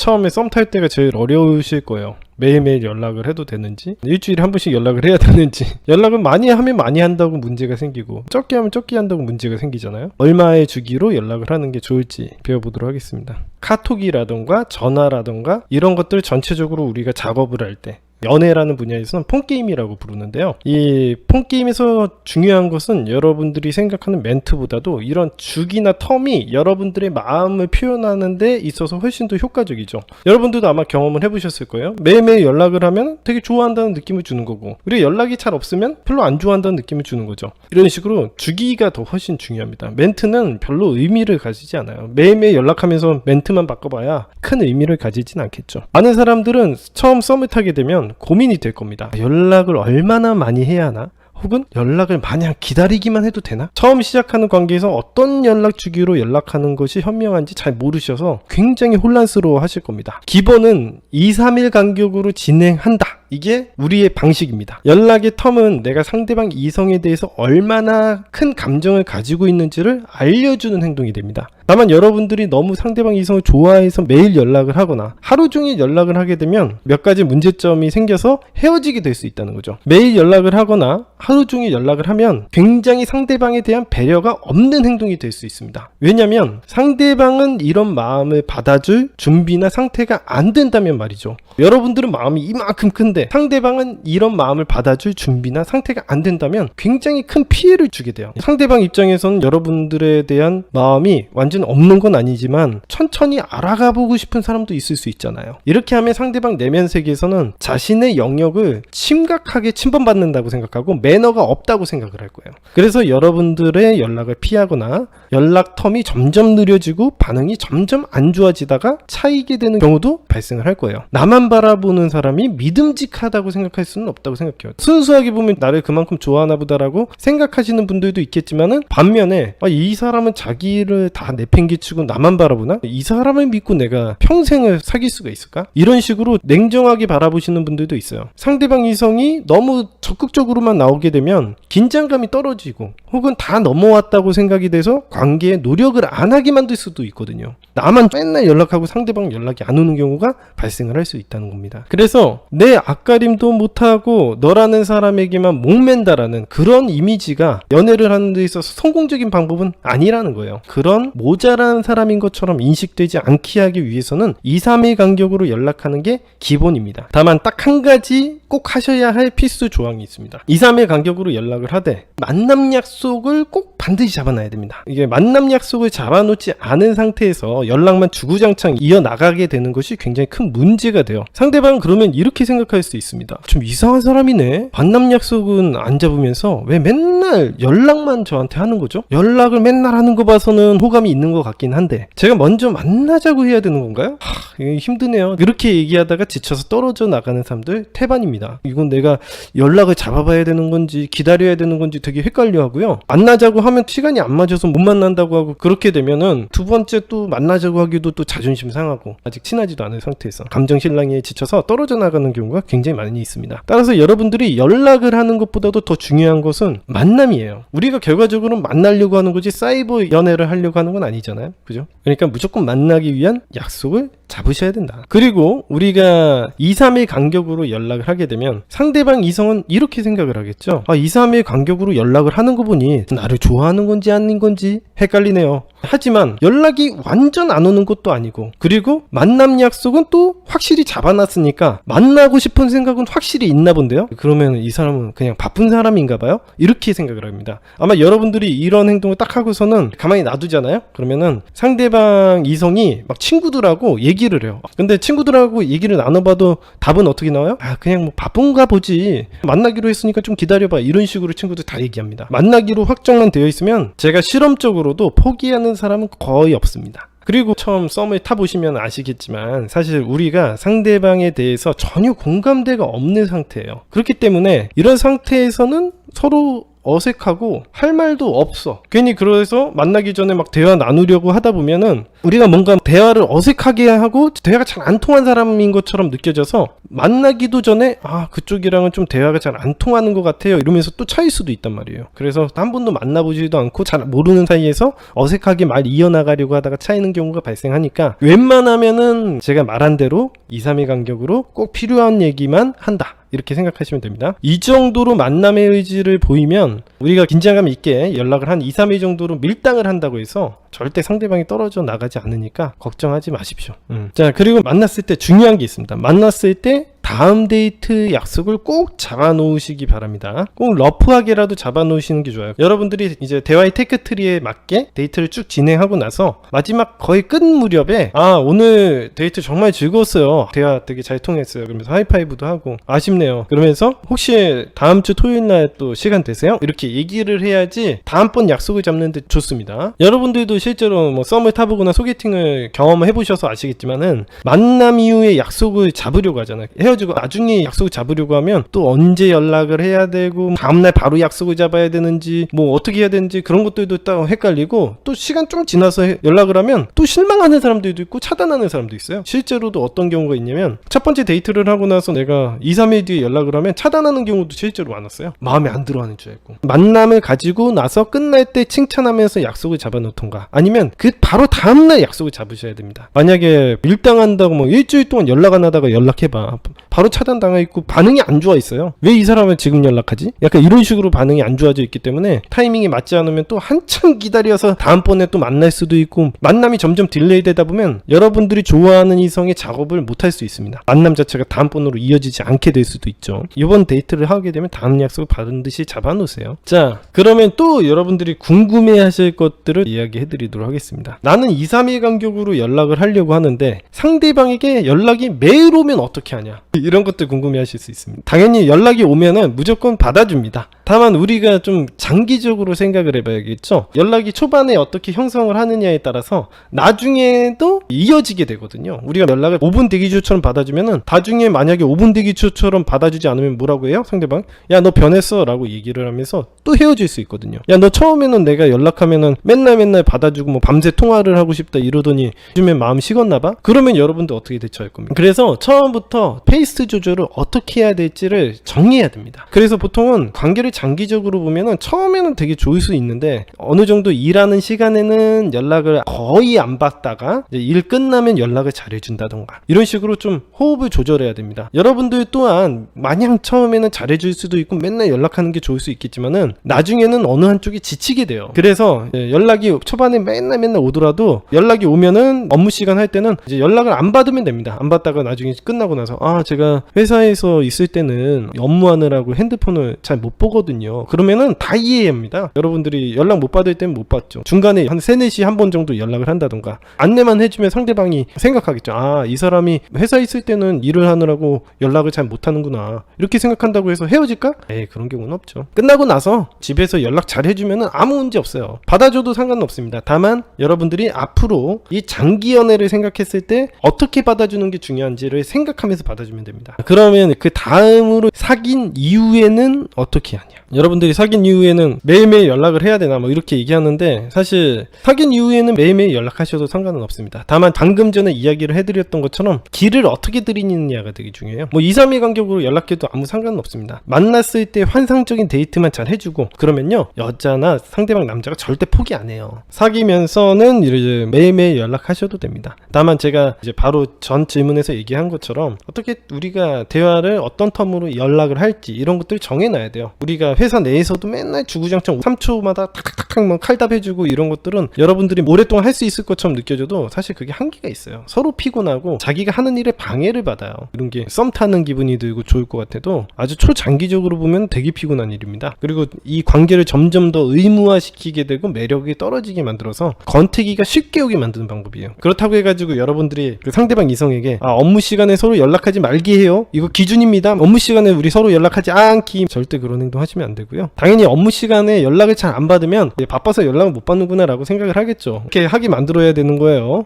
처음에 썸 탈 때가 제일 어려우실 거예요. 매일매일 연락을 해도 되는지, 일주일에 한 번씩 연락을 해야 되는지, 연락을 많이 하면 많이 한다고 문제가 생기고 적게 하면 적게 한다고 문제가 생기잖아요. 얼마의 주기로 연락을 하는 게 좋을지 배워보도록 하겠습니다. 카톡이라던가 전화라던가 이런 것들 전체적으로 우리가 작업을 할 때, 연애라는 분야에서는 폰게임이라고 부르는데요. 이 폰게임에서 중요한 것은 여러분들이 생각하는 멘트보다도 이런 주기나 텀이 여러분들의 마음을 표현하는 데 있어서 훨씬 더 효과적이죠. 여러분들도 아마 경험을 해보셨을 거예요. 매일매일 연락을 하면 되게 좋아한다는 느낌을 주는 거고, 그리고 연락이 잘 없으면 별로 안 좋아한다는 느낌을 주는 거죠. 이런 식으로 주기가 더 훨씬 중요합니다. 멘트는 별로 의미를 가지지 않아요. 매일매일 연락하면서 멘트만 바꿔봐야 큰 의미를 가지진 않겠죠. 많은 사람들은 처음 썸을 타게 되면 고민이 될 겁니다. 연락을 얼마나 많이 해야 하나? 혹은 연락을 마냥 기다리기만 해도 되나? 처음 시작하는 관계에서 어떤 연락 주기로 연락하는 것이 현명한지 잘 모르셔서 굉장히 혼란스러워 하실 겁니다. 기본은 2-3일 간격으로 진행한다. 이게 우리의 방식입니다. 연락의 텀은 내가 상대방 이성에 대해서 얼마나 큰 감정을 가지고 있는지를 알려주는 행동이 됩니다. 다만 여러분들이 너무 상대방 이성을 좋아해서 매일 연락을 하거나 하루 종일 연락을 하게 되면 몇 가지 문제점이 생겨서 헤어지게 될 수 있다는 거죠. 매일 연락을 하거나 하루 종일 연락을 하면 굉장히 상대방에 대한 배려가 없는 행동이 될 수 있습니다. 왜냐하면 상대방은 이런 마음을 받아줄 준비나 상태가 안 된다면 말이죠. 여러분들은 마음이 이만큼 큰데 상대방은 이런 마음을 받아줄 준비나 상태가 안 된다면 굉장히 큰 피해를 주게 돼요. 상대방 입장에서는 여러분들에 대한 마음이 완전 없는 건 아니지만 천천히 알아가 보고 싶은 사람도 있을 수 있잖아요. 이렇게 하면 상대방 내면 세계에서는 자신의 영역을 심각하게 침범받는다고 생각하고 매너가 없다고 생각을 할 거예요. 그래서 여러분들의 연락을 피하거나 연락 텀이 점점 느려지고 반응이 점점 안 좋아지다가 차이게 되는 경우도 발생을 할 거예요. 나만 바라보는 사람이 믿음직하다고 생각할 수는 없다고 생각해요. 순수하게 보면 나를 그만큼 좋아하나 보다라고 생각하시는 분들도 있겠지만은, 반면에 이 사람은 자기를 다 내팽개치고 나만 바라보나? 이 사람을 믿고 내가 평생을 사귈 수가 있을까? 이런 식으로 냉정하게 바라보시는 분들도 있어요. 상대방 이성이 너무 적극적으로만 나오게 되면 긴장감이 떨어지고 혹은 다 넘어왔다고 생각이 돼서 관계에 노력을 안 하게 만들 수도 있거든요. 나만 맨날 연락하고 상대방 연락이 안 오는 경우가 발생을 할 수 있다는 겁니다. 그래서 내 앞가림도 못하고 너라는 사람에게만 목맨다라는 그런 이미지가 연애를 하는 데 있어서 성공적인 방법은 아니라는 거예요. 그런 모자란 사람인 것처럼 인식되지 않게 하기 위해서는 2-3일 간격으로 연락하는 게 기본입니다. 다만 딱 한 가지 꼭 하셔야 할 필수 조항이 있습니다. 2-3일 간격으로 연락을 하되 만남 약속을 꼭 반드시 잡아놔야 됩니다. 이게 만남 약속을 잡아놓지 않은 상태에서 연락만 주구장창 이어나가게 되는 것이 굉장히 큰 문제가 돼요. 상대방은 그러면 이렇게 생각할 수 있습니다. 좀 이상한 사람이네. 만남 약속은 안 잡으면서 왜 맨날 연락만 저한테 하는 거죠? 연락을 맨날 하는 거 봐서는 호감이 있는 것 같긴 한데 제가 먼저 만나자고 해야 되는 건가요? 이게 힘드네요. 이렇게 얘기하다가 지쳐서 떨어져 나가는 사람들 태반입니다. 이건 내가 연락을 잡아봐야 되는 건지 기다려야 되는 건지 되게 헷갈려 하고요. 만나자고 하면 시간이 안 맞아서 못 만난다고 하고, 그렇게 되면은 두 번째 또 만나자고 하기도 또 자존심 상하고 아직 친하지도 않은 상태에서 감정 실랑이에 지쳐서 떨어져 나가는 경우가 굉장히 많이 있습니다. 따라서 여러분들이 연락을 하는 것보다도 더 중요한 것은 만남이에요. 우리가 결과적으로 만나려고 하는 거지 사이버 연애를 하려고 하는 건 아니잖아요. 그죠? 그러니까 무조건 만나기 위한 약속을 잡으셔야 된다. 그리고 우리가 2-3일 간격으로 연락을 하게 되면 상대방 이성은 이렇게 생각을 하겠죠. 2-3일 간격으로 연락을 하는 거 보니 나를 좋아하는 건지 아닌 건지 헷갈리네요. 하지만 연락이 완전 안 오는 것도 아니고, 그리고 만남 약속은 또 확실히 잡아놨으니까 만나고 싶은 생각은 확실히 있나 본데요. 그러면 이 사람은 그냥 바쁜 사람인가 봐요? 이렇게 생각을 합니다. 아마 여러분들이 이런 행동을 딱 하고서는 가만히 놔두잖아요. 그러면은 상대방 이성이 막 친구들하고 얘기를 해요. 근데 친구들하고 얘기를 나눠봐도 답은 어떻게 나와요? 그냥 뭐 바쁜가 보지, 만나기로 했으니까 좀 기다려봐, 이런 식으로 친구들 다 얘기합니다. 만나기로 확정만 되어 있으면 제가 실험적으로도 포기하는 사람은 거의 없습니다. 그리고 처음 썸을 타보시면 아시겠지만 사실 우리가 상대방에 대해서 전혀 공감대가 없는 상태예요. 그렇기 때문에 이런 상태에서는 서로 어색하고 할 말도 없어. 괜히 그래서 만나기 전에 막 대화 나누려고 하다 보면은 우리가 뭔가 대화를 어색하게 하고 대화가 잘 안 통한 사람인 것처럼 느껴져서 만나기도 전에 그쪽이랑은 좀 대화가 잘 안 통하는 것 같아요 이러면서 또 차일 수도 있단 말이에요. 그래서 한 번도 만나보지도 않고 잘 모르는 사이에서 어색하게 말 이어나가려고 하다가 차이는 경우가 발생하니까 웬만하면은 제가 말한 대로 2-3일 간격으로 꼭 필요한 얘기만 한다 이렇게 생각하시면 됩니다. 이 정도로 만남의 의지를 보이면 우리가 긴장감 있게 연락을 한 2-3일 정도로 밀당을 한다고 해서 절대 상대방이 떨어져 나가지 않으니까 걱정하지 마십시오. 자, 그리고 만났을 때 중요한 게 있습니다. 만났을 때 다음 데이트 약속을 꼭 잡아 놓으시기 바랍니다. 꼭 러프하게라도 잡아 놓으시는 게 좋아요. 여러분들이 이제 대화의 테크트리에 맞게 데이트를 쭉 진행하고 나서 마지막 거의 끝 무렵에 오늘 데이트 정말 즐거웠어요. 대화 되게 잘 통했어요. 그러면서 하이파이브도 하고 아쉽네요. 그러면서 혹시 다음 주 토요일 날 또 시간 되세요? 이렇게 얘기를 해야지 다음번 약속을 잡는데 좋습니다. 여러분들도 실제로 뭐 썸을 타보거나 소개팅을 경험해 보셔서 아시겠지만은 만남 이후에 약속을 잡으려고 하잖아요. 헤어지고 나중에 약속을 잡으려고 하면 또 언제 연락을 해야 되고 다음날 바로 약속을 잡아야 되는지 뭐 어떻게 해야 되는지 그런 것들도 딱 헷갈리고 또 시간 좀 지나서 연락을 하면 또 실망하는 사람들도 있고 차단하는 사람도 있어요. 실제로도 어떤 경우가 있냐면 첫 번째 데이트를 하고 나서 내가 2-3일 뒤에 연락을 하면 차단하는 경우도 실제로 많았어요. 마음에 안 들어하는 줄 알고. 만남을 가지고 나서 끝날 때 칭찬하면서 약속을 잡아놓던가 아니면 그 바로 다음날 약속을 잡으셔야 됩니다. 만약에 밀당한다고 뭐 일주일 동안 연락 안 하다가 연락해봐. 바로 차단당해 있고 반응이 안 좋아 있어요. 왜 이 사람은 지금 연락하지? 약간 이런 식으로 반응이 안 좋아져 있기 때문에 타이밍이 맞지 않으면 또 한참 기다려서 다음번에 또 만날 수도 있고 만남이 점점 딜레이 되다 보면 여러분들이 좋아하는 이성의 작업을 못할 수 있습니다. 만남 자체가 다음번으로 이어지지 않게 될 수도 있죠. 이번 데이트를 하게 되면 다음 약속을 받은 듯이 잡아놓으세요. 자, 그러면 또 여러분들이 궁금해하실 것들을 이야기해드리도록 하겠습니다. 나는 2-3일 간격으로 연락을 하려고 하는데 상대방에게 연락이 매일 오면 어떻게 하냐? 이런 것들 궁금해하실 수 있습니다. 당연히 연락이 오면은 무조건 받아줍니다. 다만 우리가 좀 장기적으로 생각을 해봐야겠죠. 연락이 초반에 어떻게 형성을 하느냐에 따라서 나중에도 이어지게 되거든요. 우리가 연락을 5분 대기조처럼 받아주면은 나중에 만약에 5분 대기조처럼 받아주지 않으면 뭐라고 해요? 상대방 야 너 변했어 라고 얘기를 하면서 또 헤어질 수 있거든요. 야 너 처음에는 내가 연락하면은 맨날 받아주고 뭐 밤새 통화를 하고 싶다 이러더니 요즘에 마음 식었나봐? 그러면 여러분들 어떻게 대처할 겁니까? 그래서 처음부터 페이스 조절을 어떻게 해야 될지를 정해야 됩니다. 그래서 보통은 관계를 장기적으로 보면은 처음에는 되게 좋을 수 있는데 어느 정도 일하는 시간에는 연락을 거의 안 받다가 이제 일 끝나면 연락을 잘해준다던가 이런 식으로 좀 호흡을 조절해야 됩니다. 여러분들 또한 마냥 처음에는 잘해줄 수도 있고 맨날 연락하는 게 좋을 수 있겠지만은 나중에는 어느 한쪽이 지치게 돼요. 그래서 연락이 초반에 맨날 오더라도 연락이 오면은 업무 시간 할 때는 이제 연락을 안 받으면 됩니다. 안 받다가 나중에 끝나고 나서 제가 회사에서 있을 때는 업무하느라고 핸드폰을 잘 못 보거든요. 그러면은 다 이해합니다. 여러분들이 연락 못 받을 때는 못 받죠. 중간에 한 3-4시 한 번 정도 연락을 한다던가 안내만 해주면 상대방이 생각하겠죠. 이 사람이 회사에 있을 때는 일을 하느라고 연락을 잘 못하는구나 이렇게 생각한다고 해서 헤어질까? 그런 경우는 없죠. 끝나고 나서 집에서 연락 잘 해주면은 아무 문제 없어요. 받아줘도 상관은 없습니다. 다만 여러분들이 앞으로 이 장기 연애를 생각했을 때 어떻게 받아주는 게 중요한지를 생각하면서 받아주면 됩니다. 그러면 그 다음으로 사귄 이후에는 어떻게 하냐? 여러분들이 사귄 이후에는 매일매일 연락을 해야 되나 뭐 이렇게 얘기하는데 사실 사귄 이후에는 매일매일 연락하셔도 상관은 없습니다. 다만 방금 전에 이야기를 해드렸던 것처럼 길을 어떻게 들이느냐가 되게 중요해요. 뭐 2-3일 간격으로 연락해도 아무 상관은 없습니다. 만났을 때 환상적인 데이트만 잘 해주고 그러면요 여자나 상대방 남자가 절대 포기 안 해요. 사귀면서는 이제 매일매일 연락하셔도 됩니다. 다만 제가 이제 바로 전 질문에서 얘기한 것처럼 어떻게 우리가 대화를 어떤 텀으로 연락을 할지 이런 것들 정해놔야 돼요. 우리가 회사 내에서도 맨날 주구장창 3초마다 탁탁탁 뭐 칼답해주고 이런 것들은 여러분들이 오랫동안 할 수 있을 것처럼 느껴져도 사실 그게 한계가 있어요. 서로 피곤하고 자기가 하는 일에 방해를 받아요. 이런 게 썸 타는 기분이 들고 좋을 것 같아도 아주 초장기적으로 보면 되게 피곤한 일입니다. 그리고 이 관계를 점점 더 의무화시키게 되고 매력이 떨어지게 만들어서 권태기가 쉽게 오게 만드는 방법이에요. 그렇다고 해가지고 여러분들이 그 상대방 이성에게 업무 시간에 서로 연락하지 말게 해요. 이거 기준입니다. 업무 시간에 우리 서로 연락하지 않기 절대 그런 행동 하시면 안 되고요. 당연히 업무 시간에 연락을 잘 안 받으면 바빠서 연락을 못 받는구나 라고 생각을 하겠죠. 이렇게 하게 만들어야 되는 거예요.